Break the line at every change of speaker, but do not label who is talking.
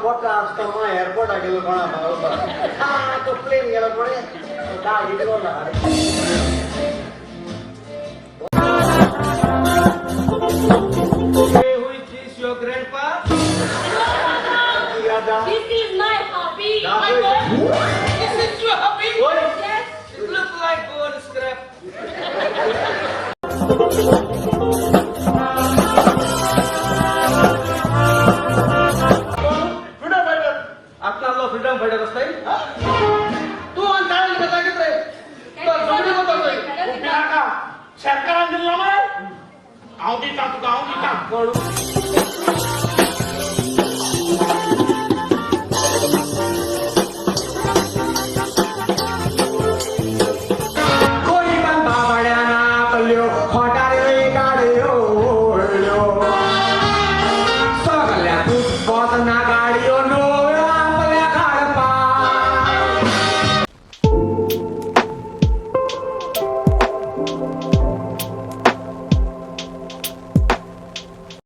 Airport गेलो कोणा तो प्लेन गेलो कोणी गेलो ना Who is this, your grandpa?
This is my hobby.
This is your hobby?
Yes.
It looks like gold scrap. Freedom fighter. आपला लो freedom fighter असतंय. तू आणि काय कथा घेत रे? तो जमली बोलतोय. उभा का? सरकाराने दिला नाही. आवडी का तू आवडी का?